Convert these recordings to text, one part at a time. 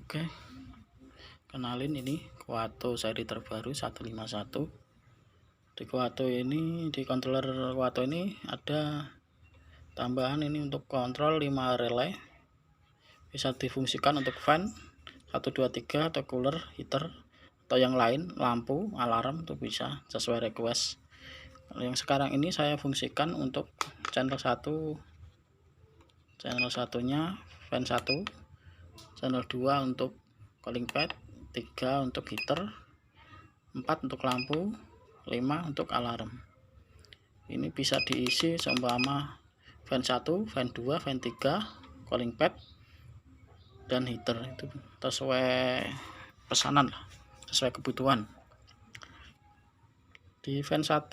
Oke, kenalin ini Kuato seri terbaru 151. Di Kuato ini, di controller Kuato ini ada tambahan ini untuk kontrol 5 relay. Bisa difungsikan untuk fan 1 2 3 atau cooler, heater atau yang lain, lampu, alarm itu bisa sesuai request. Yang sekarang ini saya fungsikan untuk channel 1, channel satunya fan 1, channel 2 untuk cooling pad, 3 untuk heater, 4 untuk lampu, 5 untuk alarm. Ini bisa diisi seumpama fan 1, fan 2, fan 3, cooling pad dan heater, itu sesuai pesanan lah, sesuai kebutuhan. Di fan 1,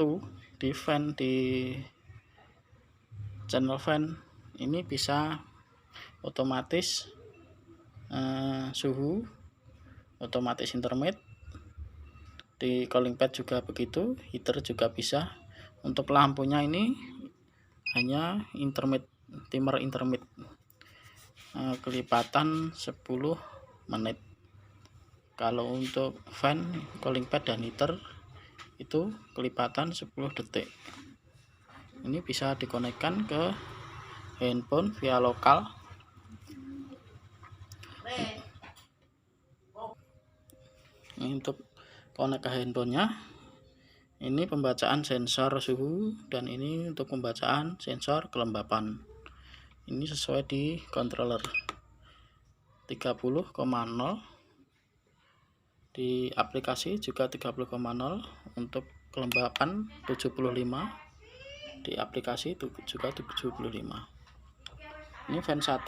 di channel fan ini bisa otomatis suhu, otomatis intermit. Di cooling pad juga begitu, heater juga bisa. Untuk lampunya ini hanya intermit, timer intermit, kelipatan 10 menit. Kalau untuk fan, cooling pad dan heater itu kelipatan 10 detik. Ini bisa dikonekkan ke handphone via lokal. Ini untuk konek ke handphonenya, ini pembacaan sensor suhu dan ini untuk pembacaan sensor kelembapan. Ini sesuai di controller 30,0, di aplikasi juga 30,0, untuk kelembapan 75, di aplikasi itu juga 75. Ini fan 1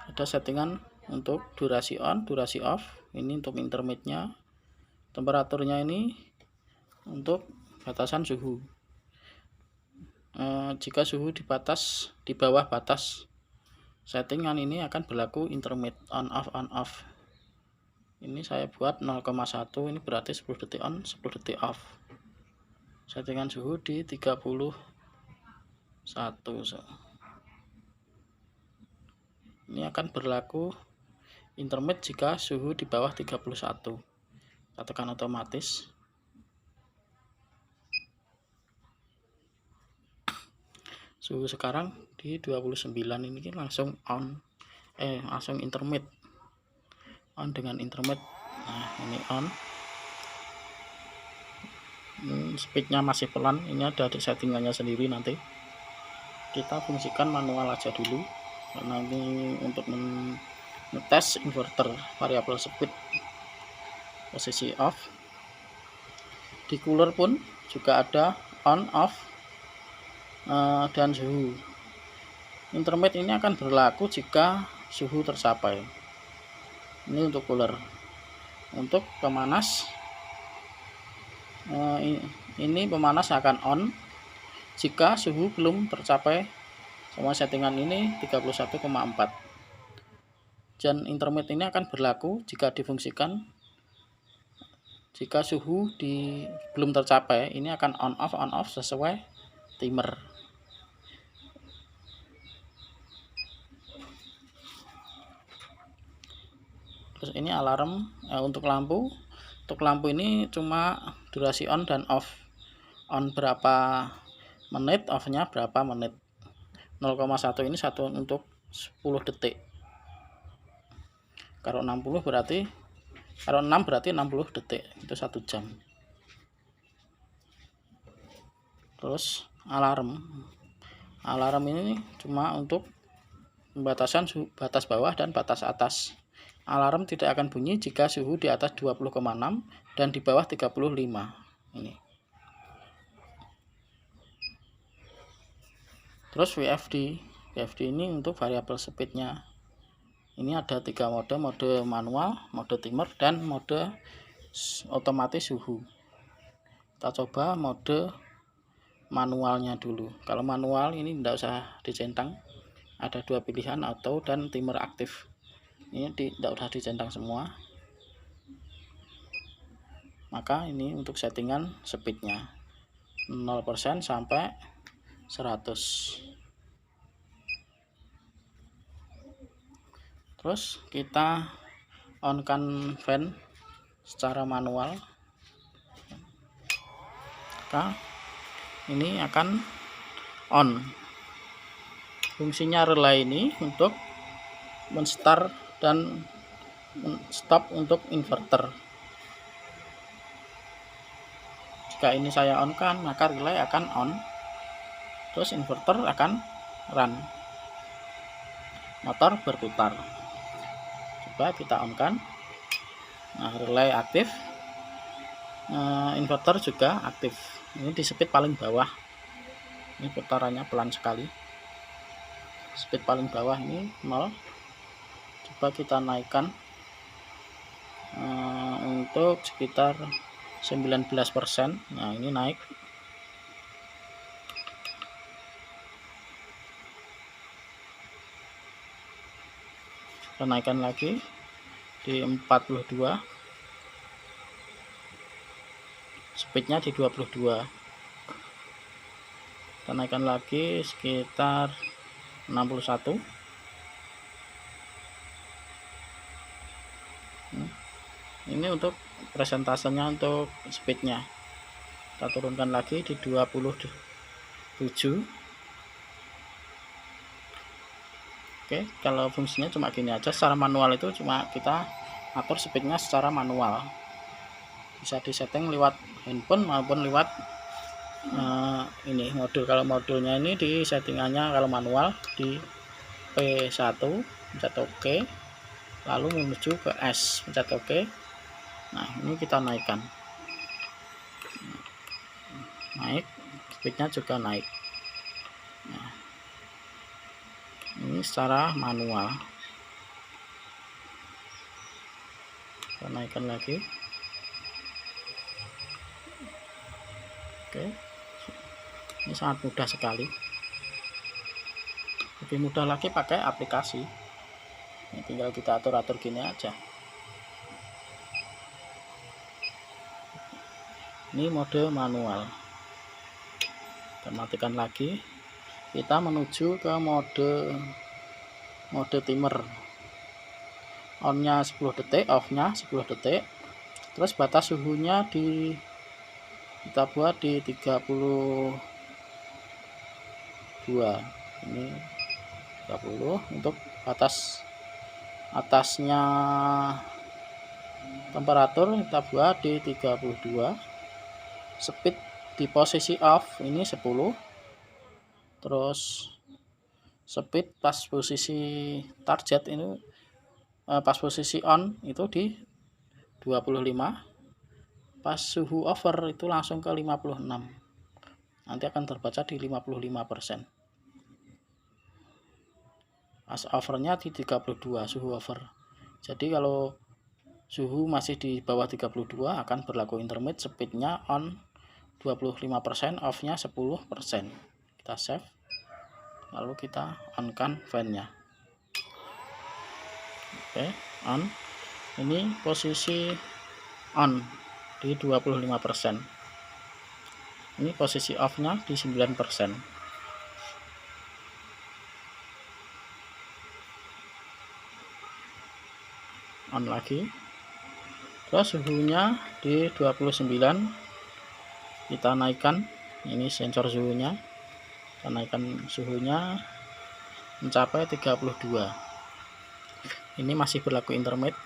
ada settingan untuk durasi on, durasi off. Ini untuk intermitnya. Temperaturnya ini untuk batasan suhu. Jika suhu di bawah batas settingan ini akan berlaku intermit, on off. Ini saya buat 0,1, ini berarti 10 detik on, 10 detik off. Settingan suhu di 31. Ini akan berlaku intermit jika suhu di bawah 31. Kita tekan otomatis. Suhu sekarang di 29, ini langsung on, langsung intermit, on dengan intermit. Nah, ini on. Speednya masih pelan, ini ada settingannya sendiri. Nanti kita fungsikan manual aja dulu, karena ini untuk ngetes inverter variabel speed. Posisi off. Di cooler pun juga ada on, off, dan suhu. Intermit ini akan berlaku jika suhu tercapai. Ini untuk cooler. Untuk pemanas, ini pemanas akan on jika suhu belum tercapai. Semua settingan ini 31,4. Dan intermit ini akan berlaku jika difungsikan jika suhu belum tercapai. Ini akan on off sesuai timer. Terus ini alarm. Untuk lampu ini cuma durasi on dan off. On berapa menit, off-nya berapa menit. 0,1 ini satu untuk 10 detik. Kalau 6 berarti 60 detik, itu 1 jam. Terus alarm ini cuma untuk pembatasan batas bawah dan batas atas. Alarm tidak akan bunyi jika suhu di atas 20,6 dan di bawah 35. Ini. Terus VFD ini untuk variabel speednya. Ini ada 3 mode manual, mode timer, dan mode otomatis suhu. Kita coba mode manualnya dulu. Kalau manual ini tidak usah dicentang, ada 2 pilihan, auto dan timer aktif. Ini tidak usah dicentang semua. Maka ini untuk settingan speednya 0% sampai 100. Terus kita on kan fan secara manual, maka ini akan on. Fungsinya relay ini untuk men-start dan stop untuk inverter. Jika ini saya on kan, maka relay akan on, terus inverter akan run, motor berputar. Coba kita on kan. Nah, relay aktif, inverter juga aktif. Ini di speed paling bawah, ini putarannya pelan sekali. Speed paling bawah ini 0. Coba kita naikkan untuk sekitar 19%. Nah, ini naik. Kita naikkan lagi di 42, speednya di 22. Kita naikkan lagi sekitar 61. Ini untuk presentasenya, untuk speednya. Kita turunkan lagi di 27. Oke, kalau fungsinya cuma gini aja. Secara manual itu cuma kita atur speednya secara manual, bisa disetting lewat handphone maupun lewat ini modul. Kalau modulnya ini di settingannya, kalau manual di P1 pencet OK, lalu menuju ke S pencet OK. Nah, ini kita naikkan, naik, speednya juga naik. Nah, ini secara manual. Kita naikkan lagi. Oke, ini sangat mudah sekali. Lebih mudah lagi pakai aplikasi. Ini tinggal kita atur-atur gini aja. Ini mode manual. Kita matikan lagi. Kita menuju ke mode timer. On-nya 10 detik, off-nya 10 detik. Terus batas suhunya kita buat di 32. Ini 30. Untuk batas atasnya temperatur kita buat di 32. Speed di posisi off ini 10. Terus speed pas posisi target ini, pas posisi on itu di 25. Pas suhu over itu langsung ke 56. Nanti akan terbaca di 55%. Pas overnya di 32 suhu over. Jadi kalau suhu masih di bawah 32 akan berlaku intermediate, speednya on 25%, off-nya 10%. Kita save, lalu kita on kan fan-nya. Oke, on. Ini posisi on di 25%. Ini posisi off-nya di 9%. On lagi. Terus suhunya di 29. Kita naikkan, ini sensor suhunya. Kita naikkan suhunya mencapai 32. Ini masih berlaku intermediate.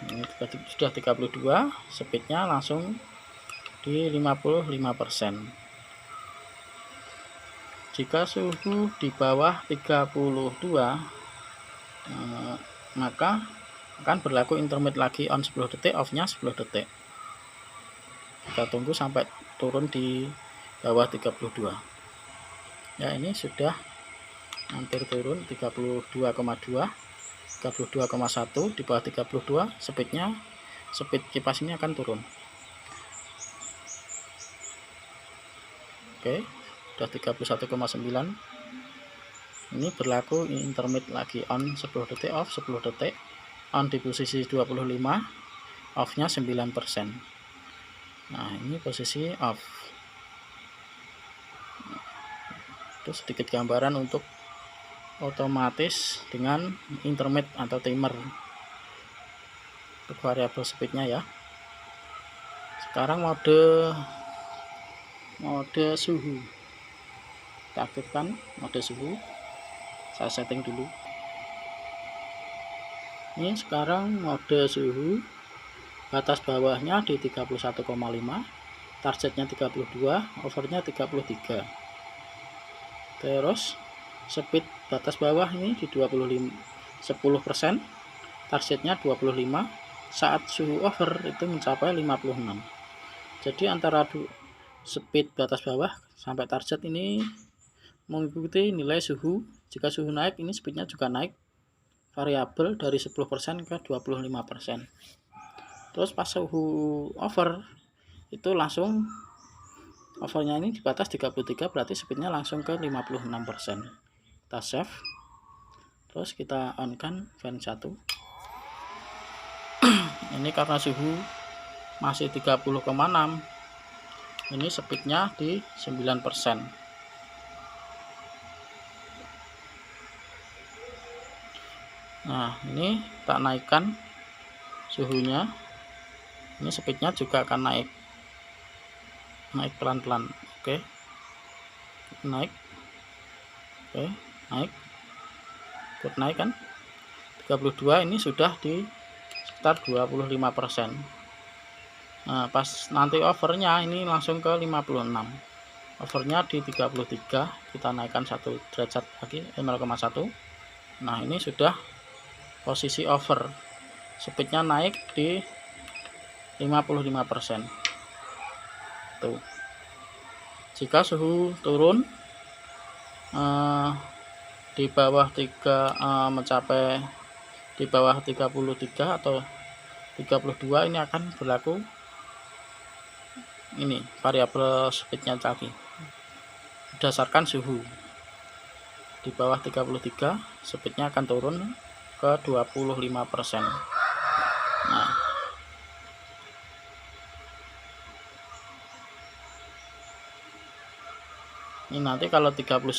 Ini sudah 32, speednya langsung di 55%. Jika suhu di bawah 32, maka akan berlaku intermediate lagi, on 10 detik, off-nya 10 detik. Kita tunggu sampai turun di bawah 32. Ya, ini sudah hampir turun 32,2, 32,1, di bawah 32. Speed kipas ini akan turun. Oke, sudah 31,9. Ini berlaku intermediate lagi, on 10 detik, off 10 detik. On di posisi 25, off-nya 9%. Nah, ini posisi off. Terus sedikit gambaran untuk otomatis dengan intermit atau timer untuk variabel speednya ya. Sekarang mode suhu, kita aktifkan mode suhu. Saya setting dulu. Ini sekarang mode suhu, batas bawahnya di 31,5, targetnya 32, overnya 33. Terus speed batas bawah ini di 10%, targetnya 25. Saat suhu over itu mencapai 56. Jadi antara speed batas bawah sampai target ini mengikuti nilai suhu. Jika suhu naik, ini speednya juga naik, variabel dari 10% ke 25%. Terus pas suhu over itu langsung, overnya ini di batas 33, berarti speednya langsung ke 56%. Kita save, terus kita on kan fan 1. Ini karena suhu masih 30,6, ini speednya di 9%. Nah, ini tak naikkan suhunya, ini speednya juga akan naik pelan-pelan. Oke, naik, oke, naik, ikut naik kan, 32, ini sudah di sekitar 25%. Nah, pas nanti overnya ini langsung ke 56, overnya di 33, kita naikkan 1 derajat lagi, 0,1. Nah, ini sudah posisi over, speednya naik di 55%. Tuh. Jika suhu turun di bawah 3, mencapai di bawah 33 atau 32, ini akan berlaku ini variabel speednya tadi berdasarkan suhu. Di bawah 33 speednya akan turun ke 25%. Nah, ini nanti kalau 32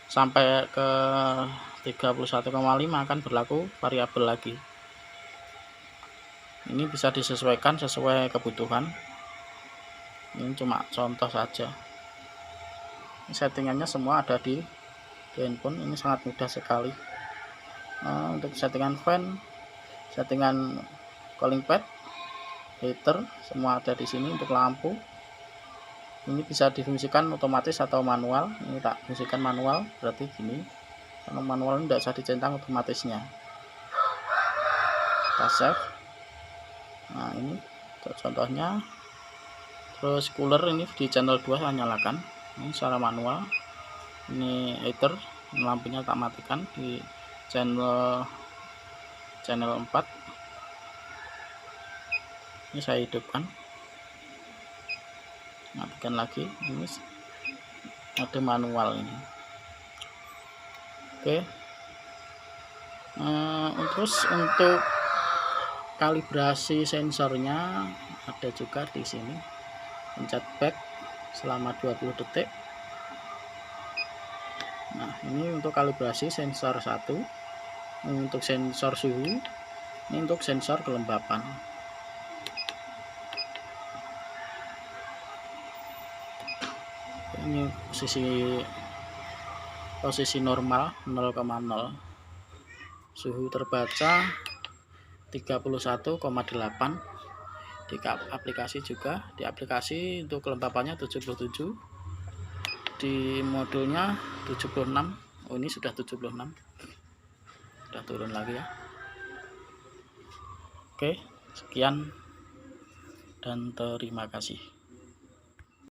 sampai ke 31,5 akan berlaku variabel lagi. Ini bisa disesuaikan sesuai kebutuhan. Ini cuma contoh saja. Settingannya semua ada di handphone, ini sangat mudah sekali. Untuk settingan fan, settingan cooling pad, heater, semua ada di sini. Untuk lampu, ini bisa difungsikan otomatis atau manual. Ini tak fungsikan manual, berarti gini. Kalau manual ini tidak usah dicentang otomatisnya. Kita save. Nah, ini contohnya. Terus cooler ini di channel 2 saya nyalakan. Ini secara manual. Ini heater, lampunya tak matikan di channel 4. Ini saya hidupkan, matikan lagi. Ini ada manual ini. Oke. Terus untuk kalibrasi sensornya ada juga di sini. Pencet back selama 20 detik. Nah, ini untuk kalibrasi sensor 1, untuk sensor suhu, ini untuk sensor kelembapan. Ini posisi normal 0,0, suhu terbaca 31,8. Di aplikasi juga, di aplikasi untuk kelembapannya 77, di modulnya 76. Oh, ini sudah 76, sudah turun lagi ya. Oke, sekian dan terima kasih.